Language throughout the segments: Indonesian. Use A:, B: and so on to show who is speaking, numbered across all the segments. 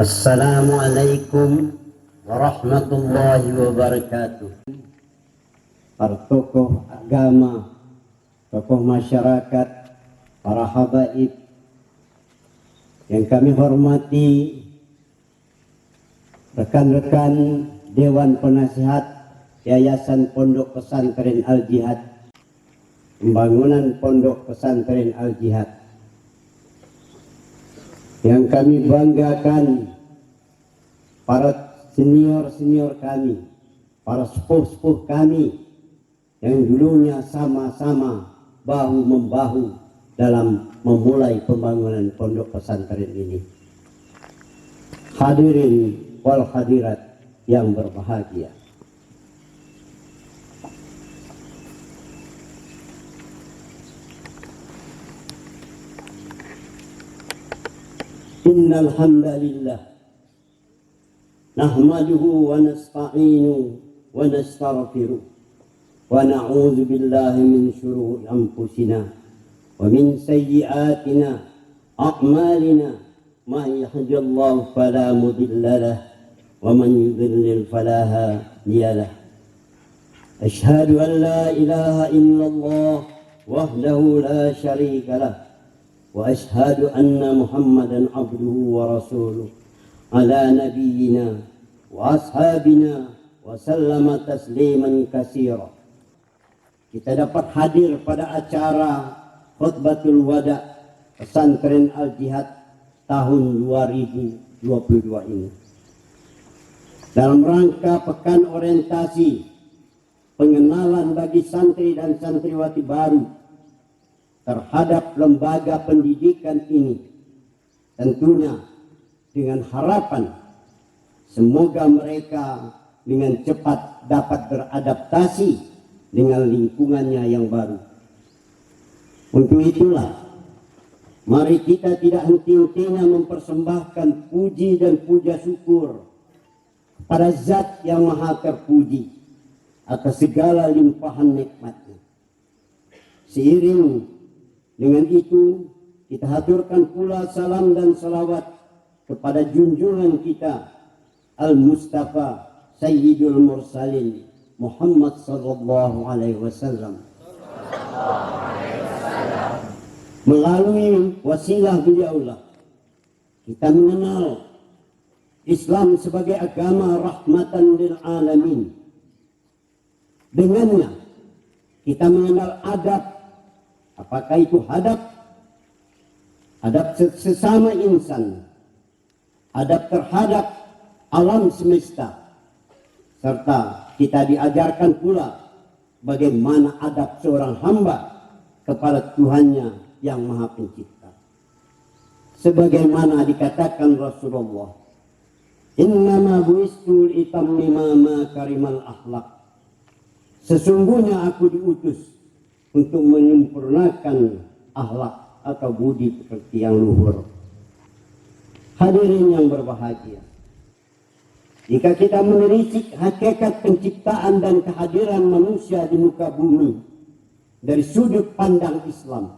A: Assalamualaikum warahmatullahi wabarakatuh. Para tokoh agama, tokoh masyarakat, para habaib yang kami hormati, rekan-rekan Dewan Penasihat Yayasan Pondok Pesantren Al-Jihad, pembangunan Pondok Pesantren Al-Jihad, yang kami banggakan, para senior-senior kami, para sepuh-sepuh kami yang dulunya sama-sama bahu-membahu dalam memulai pembangunan pondok pesantren ini. Hadirin wal hadirat yang berbahagia, innal hamdalillah nahmaduhu wa nasta'inu wa nastaghfiruh wa na'udzu billahi min shururi anfusina wa min sayyiatina a'malina may yahdihillahu fala mudilla lahu wa man yudlil fala hadiya lahu. Asyhadu an la ilaha illallah wahdahu la syarika lahu wa ashhadu anna Muhammadan abduhu wa rasuluh ala nabiyyina wa ashabina wa sallama tasliman katsira. Kita dapat hadir pada acara khutbatul wada pesantren Al-Jihad tahun 2022 ini dalam rangka pekan orientasi pengenalan bagi santri dan santriwati baru terhadap lembaga pendidikan ini, tentunya dengan harapan semoga mereka dengan cepat dapat beradaptasi dengan lingkungannya yang baru. Untuk itulah mari kita tidak henti-hentinya mempersembahkan puji dan puja syukur kepada Zat yang Maha Terpuji atas segala limpahan nikmatnya. Seiring dengan itu, kita haturkan pula salam dan salawat kepada junjungan kita Al-Mustafa Sayyidul Mursalin Muhammad sallallahu alaihi wasallam. Melalui wasilah beliaulah kita mengenal Islam sebagai agama rahmatan lil alamin. Dengannya kita mengenal adab, apakah itu adab sesama insan, adab terhadap alam semesta, serta kita diajarkan pula bagaimana adab seorang hamba kepada Tuhannya yang Maha Pencipta. Sebagaimana dikatakan Rasulullah, innama bu'istu litammima makarimal akhlaq. Sesungguhnya aku diutus untuk menyempurnakan akhlak atau budi pekerti yang luhur. Hadirin yang berbahagia, jika kita menelisik hakikat penciptaan dan kehadiran manusia di muka bumi dari sudut pandang Islam,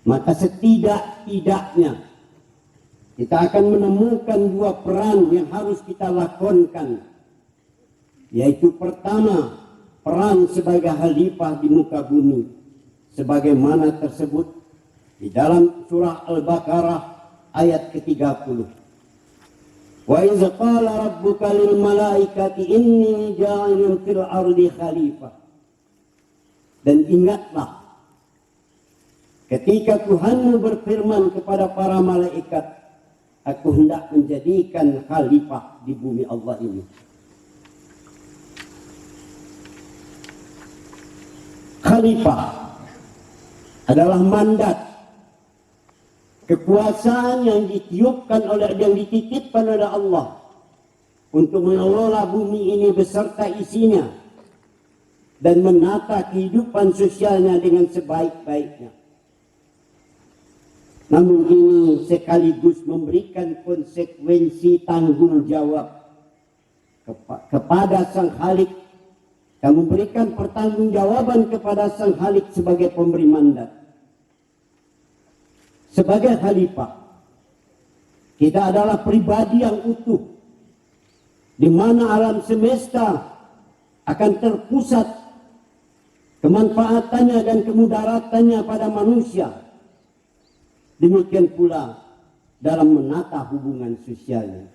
A: maka setidak-tidaknya kita akan menemukan dua peran yang harus kita lakonkan, yaitu pertama, peran sebagai khalifah di muka bumi sebagaimana tersebut di dalam surah Al-Baqarah ayat ke-30. Wa idz qala rabbuka lil malaikati inni ja'ilun fil ardi khalifah. Dan ingatlah ketika Tuhanmu berfirman kepada para malaikat, aku hendak menjadikan khalifah di bumi Allah ini. Khalifah adalah mandat, kekuasaan yang dititipkan oleh Allah untuk mengelola bumi ini beserta isinya dan menata kehidupan sosialnya dengan sebaik-baiknya. Namun ini sekaligus memberikan konsekuensi tanggung jawab kepada Sang Khalik dan memberikan pertanggungjawaban kepada Sang Khalik sebagai pemberi mandat. Sebagai khalifah, Kita adalah pribadi yang utuh, di mana alam semesta akan terpusat kemanfaatannya dan kemudaratannya pada manusia. Demikian pula dalam menata hubungan sosialnya.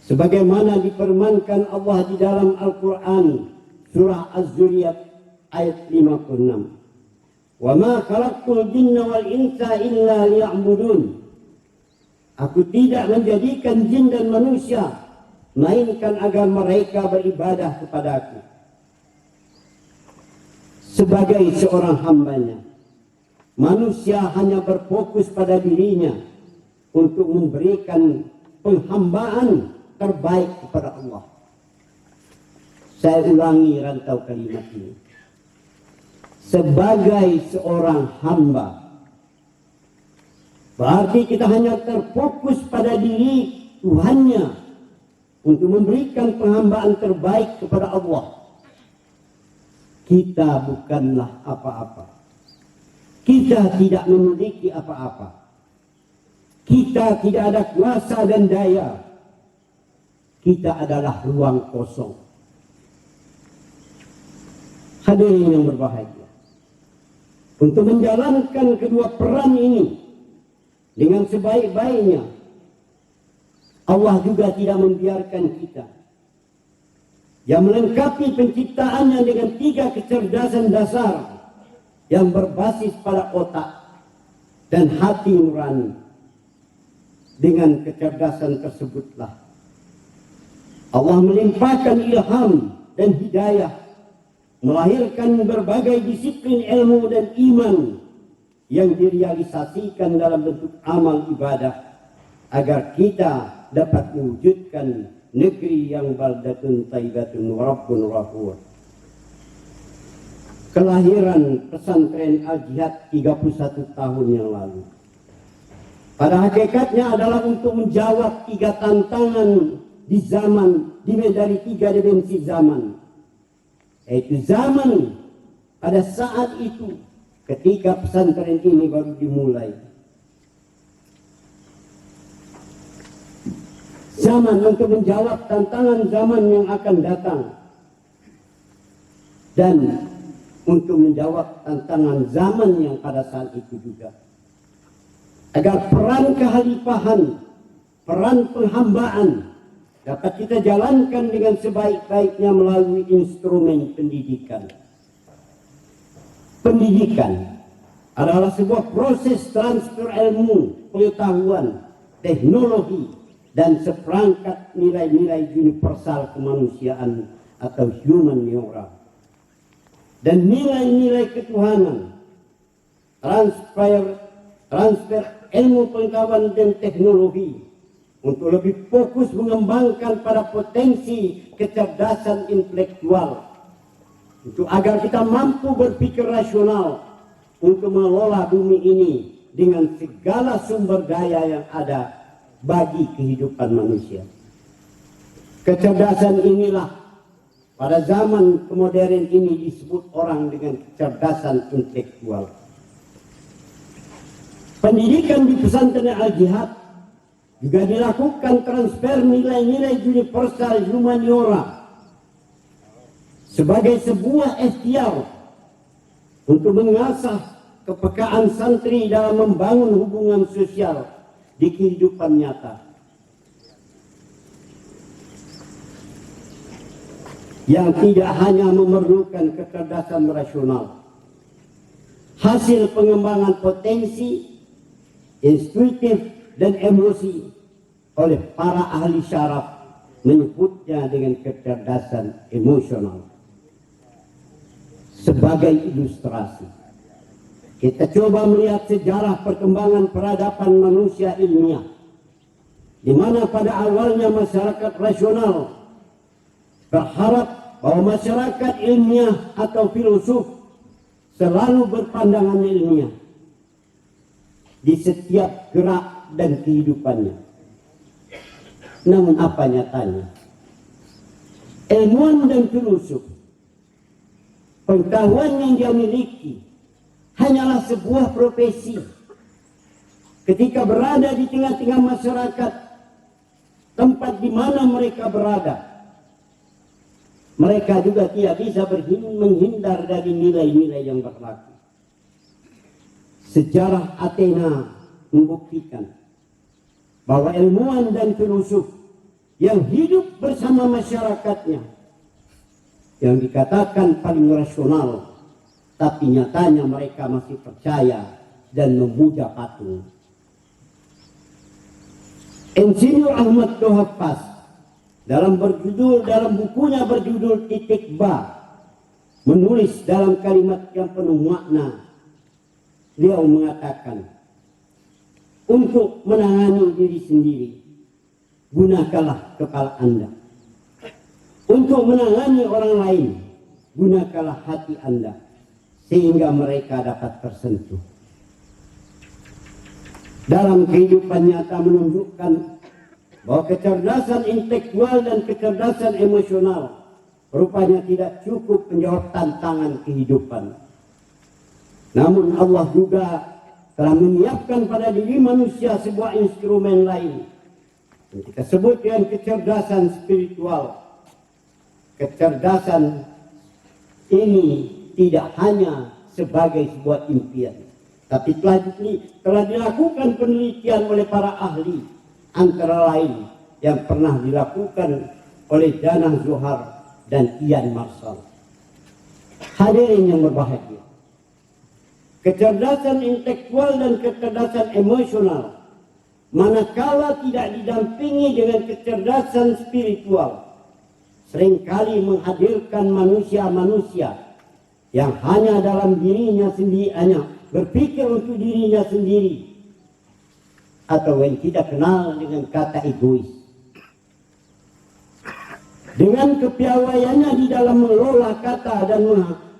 A: Sebagaimana difirmankan Allah di dalam Al-Quran, surah Az-Zuriyat ayat 56. Wa ma khalaqtul jinna wal insa illa liya'budun. Aku tidak menjadikan jin dan manusia melainkan agar mereka beribadah kepadaku. Sebagai seorang hambanya, manusia hanya berfokus pada dirinya untuk memberikan penghambaan terbaik kepada Allah. Saya ulangi rantau kalimat ini. Sebagai seorang hamba, berarti kita hanya terfokus pada diri Tuhannya untuk memberikan penghambaan terbaik kepada Allah. Kita bukanlah apa-apa. Kita tidak memiliki apa-apa. Kita tidak ada kuasa dan daya. Kita adalah ruang kosong. Hadirin yang berbahagia, untuk menjalankan kedua peran ini dengan sebaik-baiknya, Allah juga tidak membiarkan kita yang melengkapi penciptaannya dengan 3 kecerdasan dasar yang berbasis pada otak dan hati nurani. Dengan kecerdasan tersebutlah Allah melimpahkan ilham dan hidayah, melahirkan berbagai disiplin ilmu dan iman yang direalisasikan dalam bentuk amal ibadah agar kita dapat mewujudkan negeri yang baldatun tayyibatun wa rabbun ghafur. Kelahiran pesantren Al-Jihad 31 tahun yang lalu pada hakikatnya adalah untuk menjawab 3 tantangan di zaman, dari 3 dimensi zaman. Yaitu zaman pada saat itu ketika pesantren ini baru dimulai. Zaman untuk menjawab tantangan zaman yang akan datang. Dan untuk menjawab tantangan zaman yang pada saat itu juga. Agar peran kehalifahan, peran penghambaan dapat kita jalankan dengan sebaik-baiknya melalui instrumen pendidikan. Pendidikan adalah sebuah proses transfer ilmu, pengetahuan, teknologi, dan seperangkat nilai-nilai universal kemanusiaan atau human moral. Dan nilai-nilai ketuhanan, transfer ilmu pengetahuan dan teknologi untuk lebih fokus mengembangkan pada potensi kecerdasan intelektual, untuk agar kita mampu berpikir rasional untuk mengelola bumi ini dengan segala sumber daya yang ada bagi kehidupan manusia. Kecerdasan inilah pada zaman modern ini disebut orang dengan kecerdasan intelektual. Pendidikan di pesantren Al-Jihad juga dilakukan transfer nilai-nilai universal humaniora sebagai sebuah ikhtiar untuk mengasah kepekaan santri dalam membangun hubungan sosial di kehidupan nyata. Yang tidak hanya memerlukan kecerdasan rasional. Hasil pengembangan potensi, intuitif, dan emosi oleh para ahli syaraf menyebutnya dengan kecerdasan emosional. Sebagai ilustrasi, kita coba melihat sejarah perkembangan peradaban manusia ilmiah, di mana pada awalnya masyarakat rasional berharap bahwa masyarakat ilmiah atau filosof selalu berpandangan ilmiah di setiap gerak dan kehidupannya. Namun apa nyatanya? Ilmuwan dan filosof, pengetahuan yang dia miliki hanyalah sebuah profesi, ketika berada di tengah-tengah masyarakat, tempat di mana mereka berada, mereka juga tidak bisa menghindar dari nilai-nilai yang berlaku. Sejarah Athena membuktikan bahwa ilmuwan dan filosof yang hidup bersama masyarakatnya, yang dikatakan paling rasional, tapi nyatanya mereka masih percaya dan memuja patung. Insinyur Ahmad Dhohab dalam bukunya berjudul Titik Ba menulis dalam kalimat yang penuh makna. Beliau mengatakan, untuk menangani diri sendiri, gunakanlah kepala Anda. Untuk menangani orang lain, gunakanlah hati Anda, sehingga mereka dapat tersentuh. Dalam kehidupan nyata menunjukkan bahwa kecerdasan intelektual dan kecerdasan emosional rupanya tidak cukup menjawab tantangan kehidupan. Namun Allah juga telah menyiapkan pada diri manusia sebuah instrumen lain yang kita sebut dengan kecerdasan spiritual. Kecerdasan ini tidak hanya sebagai sebuah impian, tapi telah dilakukan penelitian oleh para ahli, antara lain yang pernah dilakukan oleh Dana Zohar dan Ian Marshall. Hadirin yang berbahagia, kecerdasan intelektual dan kecerdasan emosional, manakala tidak didampingi dengan kecerdasan spiritual, seringkali menghadirkan manusia-manusia yang hanya dalam dirinya sendiri, hanya berpikir untuk dirinya sendiri, atau yang tidak kenal dengan kata egois. Dengan kepiawaiannya di dalam mengelola kata dan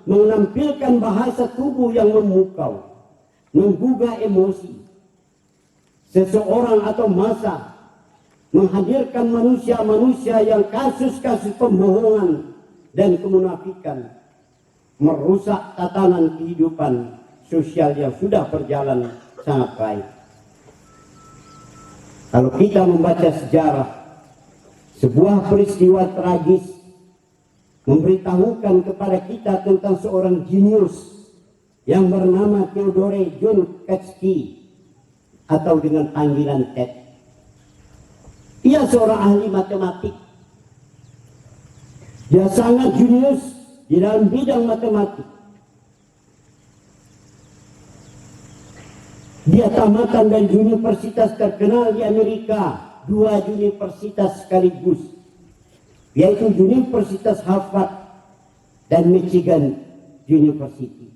A: menampilkan bahasa tubuh yang memukau, menggugah emosi, seseorang atau massa menghadirkan manusia-manusia yang kasus-kasus pembohongan dan kemunafikan, merusak tatanan kehidupan sosial yang sudah berjalan sangat baik. Kalau kita membaca sejarah, sebuah peristiwa tragis memberitahukan kepada kita tentang seorang jenius yang bernama Theodore John Kaczynski, atau dengan panggilan Ted. Ia seorang ahli matematik. Dia sangat jenius di dalam bidang matematik. Dia tamatan dari universitas terkenal di Amerika, 2 universitas sekaligus, yaitu Universitas Harvard dan Michigan University.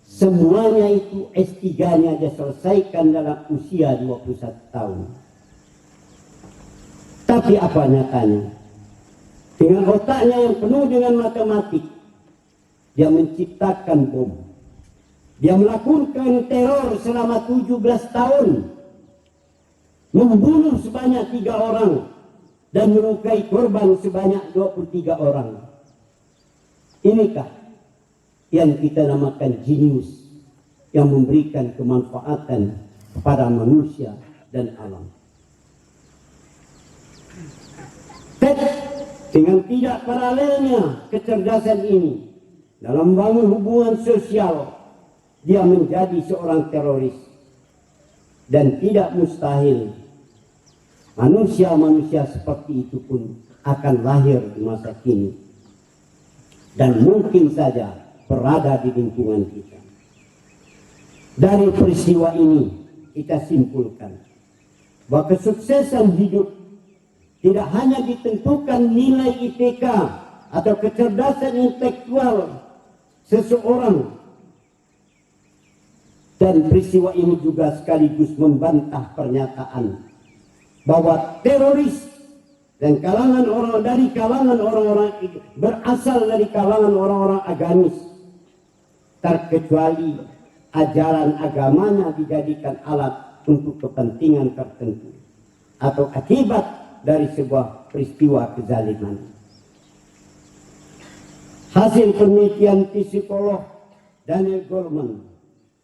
A: Semuanya itu S3-nya dia selesaikan dalam usia 21 tahun. Tapi apa nyatanya? Dengan otaknya yang penuh dengan matematik, dia menciptakan bom. Dia melakukan teror selama 17 tahun, membunuh sebanyak 3 orang dan melukai korban sebanyak 23 orang. Inikah yang kita namakan jenius, yang memberikan kemanfaatan kepada manusia dan alam. Dengan tidak paralelnya kecerdasan ini dalam membangun hubungan sosial, dia menjadi seorang teroris. Dan tidak mustahil manusia-manusia seperti itu pun akan lahir di masa kini, dan mungkin saja berada di lingkungan kita. Dari peristiwa ini kita simpulkan bahwa kesuksesan hidup tidak hanya ditentukan nilai IPK atau kecerdasan intelektual seseorang. Dan peristiwa ini juga sekaligus membantah pernyataan bahwa teroris dan kalangan orang-orang berasal dari kalangan orang-orang agamis, terkecuali ajaran agamanya dijadikan alat untuk kepentingan tertentu atau akibat dari sebuah peristiwa kezaliman. Hasil penelitian psikolog Daniel Goleman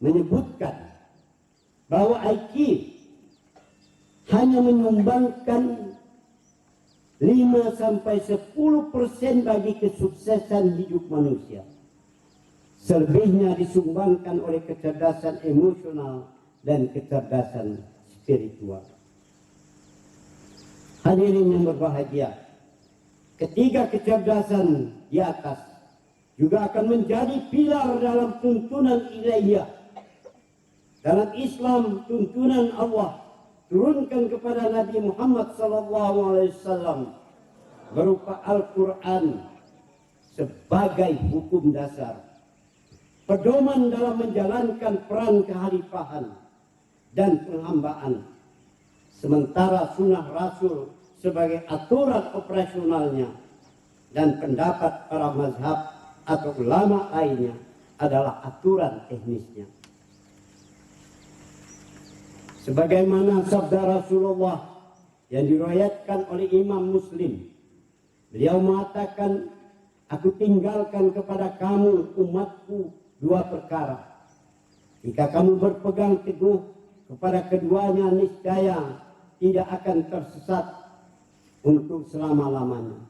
A: menyebutkan bahwa IQ hanya menyumbangkan 5-10% bagi kesuksesan hidup manusia. Selebihnya disumbangkan oleh kecerdasan emosional dan kecerdasan spiritual. Hadirin yang berbahagia, ketiga kecerdasan di atas juga akan menjadi pilar dalam tuntunan ilahiyah. Dalam Islam, tuntunan Allah turunkan kepada Nabi Muhammad SAW berupa Al-Quran sebagai hukum dasar, pedoman dalam menjalankan peran kehalifahan dan penghambaan, sementara sunnah Rasul sebagai aturan operasionalnya dan pendapat para mazhab atau ulama lainnya adalah aturan teknisnya. Sebagaimana sabda Rasulullah yang diriwayatkan oleh Imam Muslim, beliau mengatakan, aku tinggalkan kepada kamu umatku dua perkara. Jika kamu berpegang teguh kepada keduanya, niscaya tidak akan tersesat untuk selama-lamanya.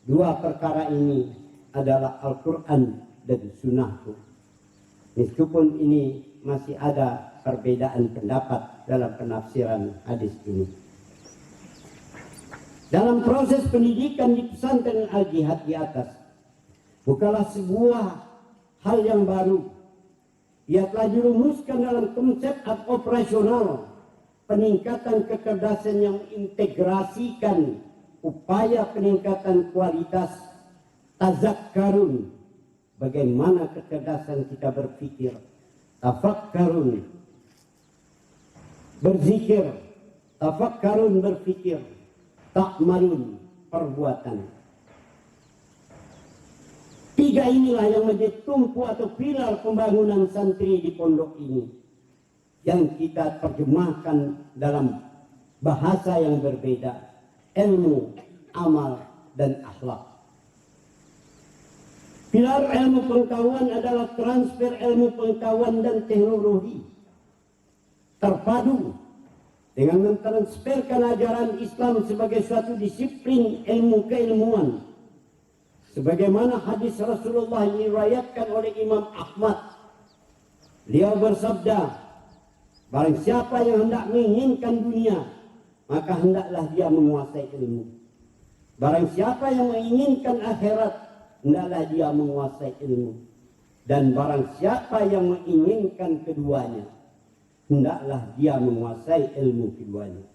A: Dua perkara ini adalah Al-Quran dan Sunnahku. Meskipun ini masih ada perbedaan pendapat dalam penafsiran hadis ini. Dalam proses pendidikan di pesantren Al-Jihad di atas, bukanlah sebuah hal yang baru. Ia telah dirumuskan dalam konsep operasional peningkatan kecerdasan yang mengintegrasikan upaya peningkatan kualitas tazakkarun, bagaimana kecerdasan kita berpikir, tafakkarun berzikir, tafakkarun berpikir, ta'malun perbuatan. Tiga inilah yang menjadi tumpu atau pilar pembangunan santri di pondok ini, yang kita terjemahkan dalam bahasa yang berbeda, ilmu, amal, dan akhlak. Pilar ilmu pengetahuan adalah transfer ilmu pengetahuan dan teknologi terpadu dengan mentransferkan ajaran Islam sebagai suatu disiplin ilmu keilmuan. Sebagaimana hadis Rasulullah yang diriwayatkan oleh Imam Ahmad, beliau bersabda, barang siapa yang hendak menginginkan dunia, maka hendaklah dia menguasai ilmu. Barang siapa yang menginginkan akhirat, hendaklah dia menguasai ilmu. Dan barang siapa yang menginginkan keduanya, hendaklah dia menguasai ilmu keduanya.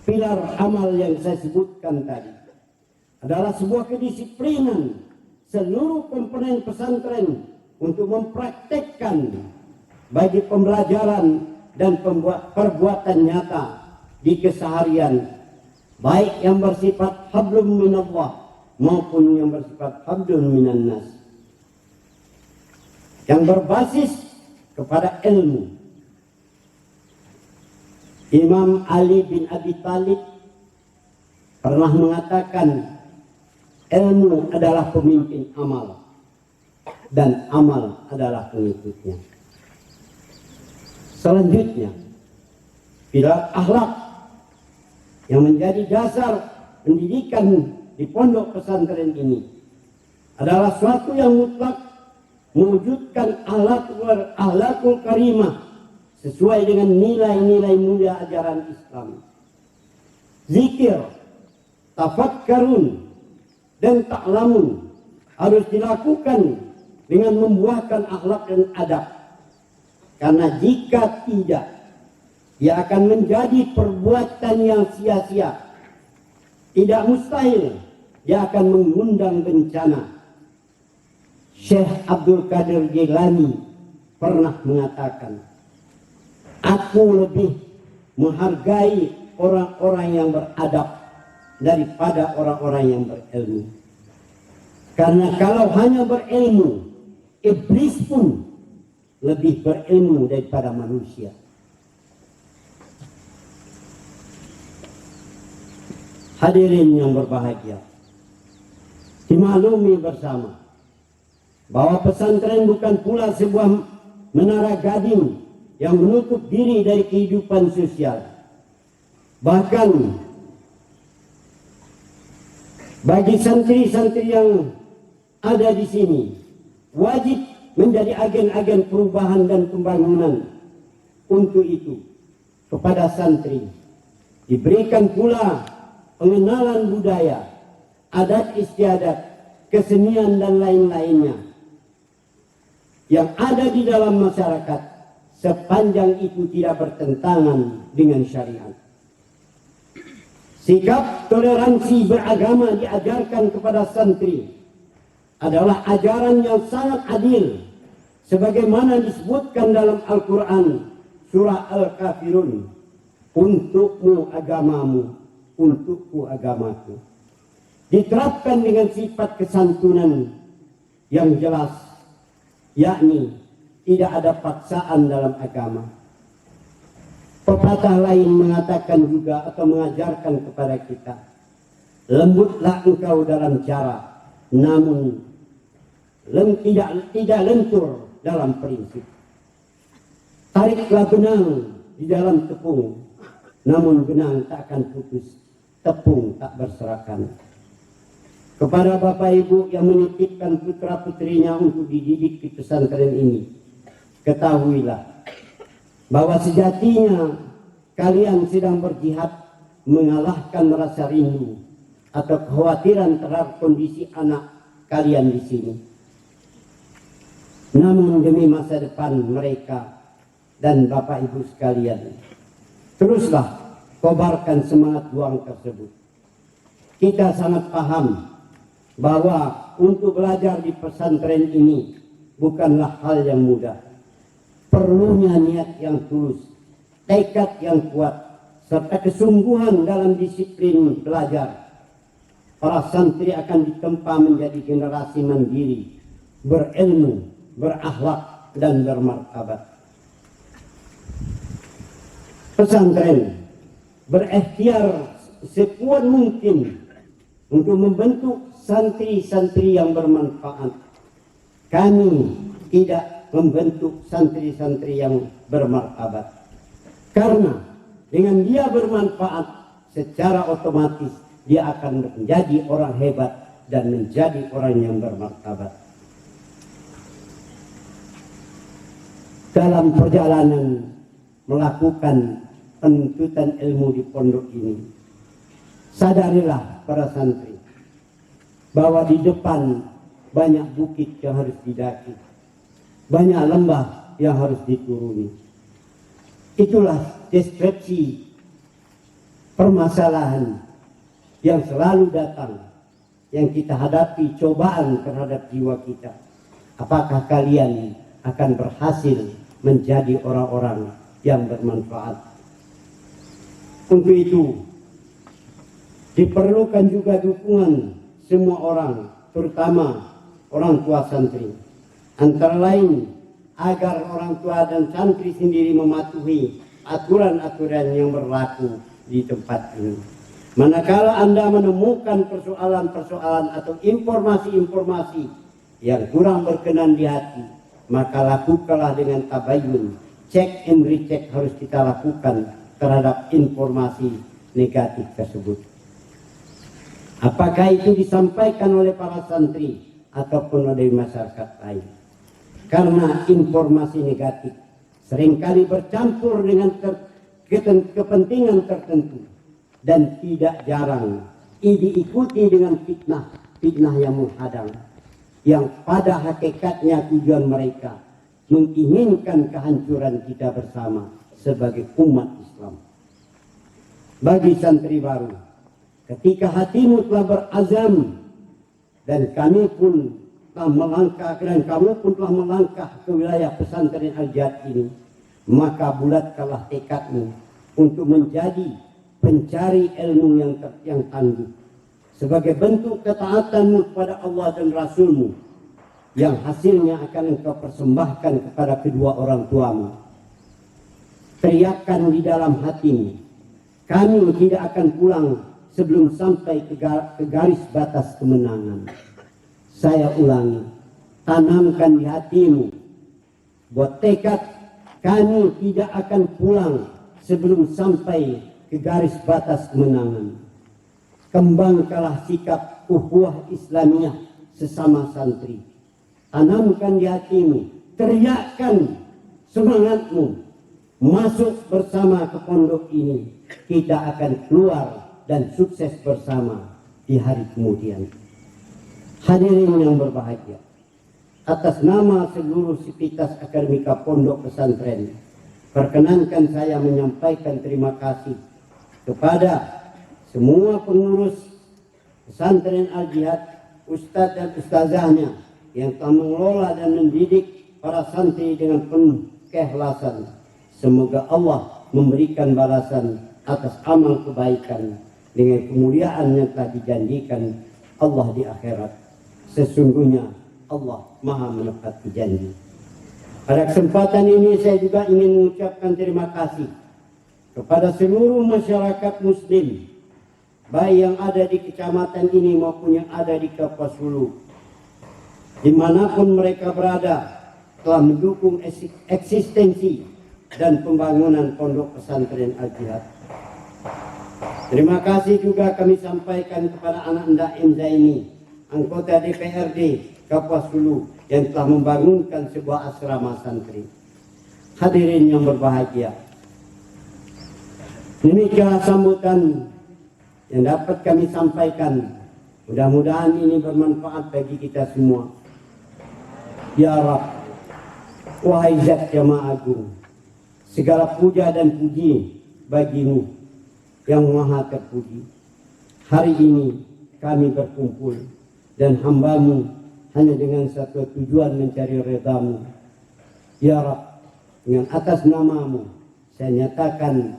A: Pilar amal yang saya sebutkan tadi adalah sebuah kedisiplinan seluruh komponen pesantren untuk mempraktekkan bagi pembelajaran dan perbuatan nyata di keseharian, baik yang bersifat hablum minallah maupun yang bersifat hablum minannas, yang berbasis kepada ilmu. Imam Ali bin Abi Thalib pernah mengatakan, ilmu adalah pemimpin amal dan amal adalah pengikutnya. Selanjutnya, pilar akhlak yang menjadi dasar pendidikan di pondok pesantren ini adalah suatu yang mutlak mewujudkan akhlakul karimah sesuai dengan nilai-nilai mulia ajaran Islam. Zikir, tafakkarun, dan ta'lamun harus dilakukan dengan membuahkan akhlak dan adab. Karena jika tidak, ia akan menjadi perbuatan yang sia-sia. Tidak mustahil, ia akan mengundang bencana. Syekh Abdul Qadir Jilani pernah mengatakan, aku lebih menghargai orang-orang yang beradab daripada orang-orang yang berilmu. Karena kalau hanya berilmu, iblis pun lebih berilmu daripada manusia. Hadirin yang berbahagia, dimaklumi bersama bahwa pesantren bukan pula sebuah menara gading yang menutup diri dari kehidupan sosial. Bahkan bagi santri-santri yang ada di sini wajib menjadi agen-agen perubahan dan pembangunan. Untuk itu kepada santri diberikan pula pengenalan budaya, adat istiadat, kesenian dan lain-lainnya yang ada di dalam masyarakat, sepanjang itu tidak bertentangan dengan syariat. Sikap toleransi beragama diajarkan kepada santri adalah ajaran yang sangat adil, sebagaimana disebutkan dalam Al-Quran surah Al-Kafirun, untukmu agamamu, untukku agamaku. Diterapkan dengan sifat kesantunan yang jelas, yakni tidak ada paksaan dalam agama. Pepatah lain mengatakan juga atau mengajarkan kepada kita, lembutlah engkau dalam cara, namun tidak lentur dalam prinsip. Tariklah benang di dalam tepung, namun benang tak akan putus, tepung tak berserakan. Kepada Bapak Ibu yang menitipkan putra putrinya untuk dididik di pesantren ini, ketahuilah bahwa sejatinya kalian sedang berjihad mengalahkan rasa rindu atau kekhawatiran terhadap kondisi anak kalian di sini. Namun demi masa depan mereka dan Bapak Ibu sekalian, teruslah kobarkan semangat juang tersebut. Kita sangat paham bahwa untuk belajar di pesantren ini bukanlah hal yang mudah. Perlunya niat yang tulus, tekad yang kuat, serta kesungguhan dalam disiplin belajar. Para santri akan ditempa menjadi generasi mandiri, berilmu, berakhlak, dan bermartabat. Pesantren berikhtiar sekuat mungkin untuk membentuk santri-santri yang bermanfaat. Kami tidak membentuk santri-santri yang bermartabat, karena dengan dia bermanfaat secara otomatis dia akan menjadi orang hebat dan menjadi orang yang bermartabat. Dalam perjalanan melakukan penuntutan ilmu di pondok ini, sadarilah para santri bahwa di depan banyak bukit yang harus didaki, banyak lembah yang harus dituruni. Itulah deskripsi permasalahan yang selalu datang, yang kita hadapi, cobaan terhadap jiwa kita. Apakah kalian akan berhasil menjadi orang-orang yang bermanfaat? Untuk itu diperlukan juga dukungan semua orang, terutama orang tua santri. Antara lain agar orang tua dan santri sendiri mematuhi aturan-aturan yang berlaku di tempat ini. Manakala Anda menemukan persoalan-persoalan atau informasi-informasi yang kurang berkenan di hati, maka lakukanlah dengan tabayun. Cek and recheck harus kita lakukan terhadap informasi negatif tersebut. Apakah itu disampaikan oleh para santri ataupun oleh masyarakat lain? Karena informasi negatif seringkali bercampur dengan kepentingan tertentu dan tidak jarang diikuti dengan fitnah yang menghadang, yang pada hakikatnya tujuan mereka menginginkan kehancuran kita bersama sebagai umat Islam. Bagi santri baru, ketika hatimu telah berazam dan kami pun telah melangkah dan kamu pun telah melangkah ke wilayah pesantren Al-Jihad ini, maka bulatkanlah tekadmu untuk menjadi pencari ilmu yang tangguh sebagai bentuk ketaatanmu kepada Allah dan Rasulmu, yang hasilnya akan engkau persembahkan kepada kedua orang tuamu. Teriakan di dalam hatimu, kami tidak akan pulang sebelum sampai ke garis batas kemenangan. Saya ulangi, tanamkan di hatimu buat tekad kami tidak akan pulang sebelum sampai ke garis batas kemenangan. Kembangkanlah sikap ukhuwah Islamiyah sesama santri. Tanamkan di hatimu, teriakkan semangatmu. Masuk bersama ke pondok ini, kita akan keluar dan sukses bersama di hari kemudian. Hadirin yang berbahagia, atas nama seluruh sivitas akademika pondok pesantren, perkenankan saya menyampaikan terima kasih kepada semua pengurus pesantren Al-Jihad, ustadz dan ustazahnya yang telah mengelola dan mendidik para santri dengan penuh keikhlasan. Semoga Allah memberikan balasan atas amal kebaikan dengan kemuliaan yang telah dijanjikan Allah di akhirat. Sesungguhnya Allah Maha menepati janji. Pada kesempatan ini saya juga ingin mengucapkan terima kasih kepada seluruh masyarakat muslim, baik yang ada di kecamatan ini maupun yang ada di Kapuas Hulu, dimanapun mereka berada, telah mendukung eksistensi dan pembangunan pondok pesantren Al-Jihad. Terima kasih juga kami sampaikan kepada anak Ndaim Zaini, anggota DPRD Kapuas Hulu, yang telah membangunkan sebuah asrama santri. Hadirin yang berbahagia, demikianlah sambutan yang dapat kami sampaikan. Mudah-mudahan ini bermanfaat bagi kita semua. Ya Rabb, wahai Zat yang Maha Agung, segala puja dan puji bagimu yang maha terpuji. Hari ini kami berkumpul dan hambamu hanya dengan satu tujuan, mencari redamu. Ya Rabb, dengan atas namamu saya nyatakan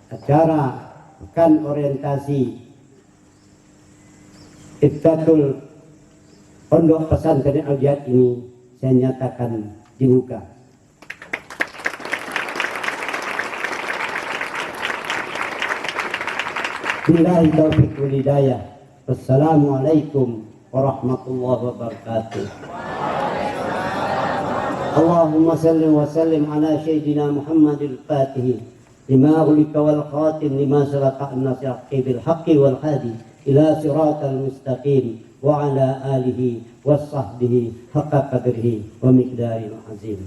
A: acara pekan orientasi Iftatul Pondok Pesantren Al-Jihad ini saya nyatakan dibuka. Billahi taufiq wal hidayah. Wassalamualaikum warahmatullahi wabarakatuh. Allahumma salli wa sallim ala sayyidina Muhammadil Fatih lima ulika wal khatim lima salaqa an-nasir bil haqqi wal hadi ila siratal mustaqim wa ala alihi wa sahbihi haqqa qadrihi wa miqdaril azim.